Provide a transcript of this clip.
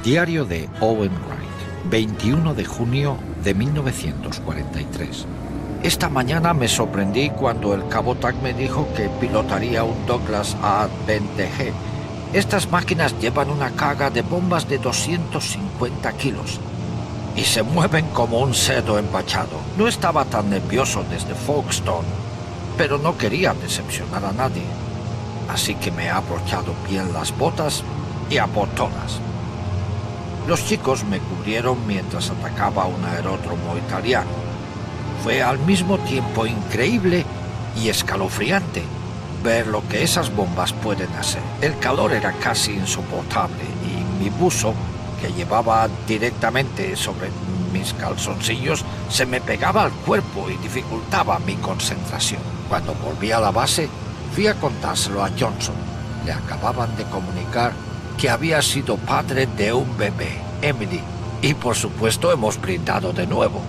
Diario de Owen Wright, 21 de junio de 1943. Esta mañana me sorprendí cuando el cabo Tac me dijo que pilotaría un Douglas A-20G. Estas máquinas llevan una carga de bombas de 250 kilos y se mueven como un cerdo empachado. No estaba tan nervioso desde Folkestone, pero no quería decepcionar a nadie. Así que me he abrochado bien las botas y a por todas. Los chicos me cubrieron mientras atacaba un aeródromo italiano. Fue al mismo tiempo increíble y escalofriante ver lo que esas bombas pueden hacer. El calor era casi insoportable y mi buzo, que llevaba directamente sobre mis calzoncillos, se me pegaba al cuerpo y dificultaba mi concentración. Cuando volví a la base, fui a contárselo a Johnson. Le acababan de comunicar que había sido padre de un bebé, Emily, y por supuesto hemos brindado de nuevo.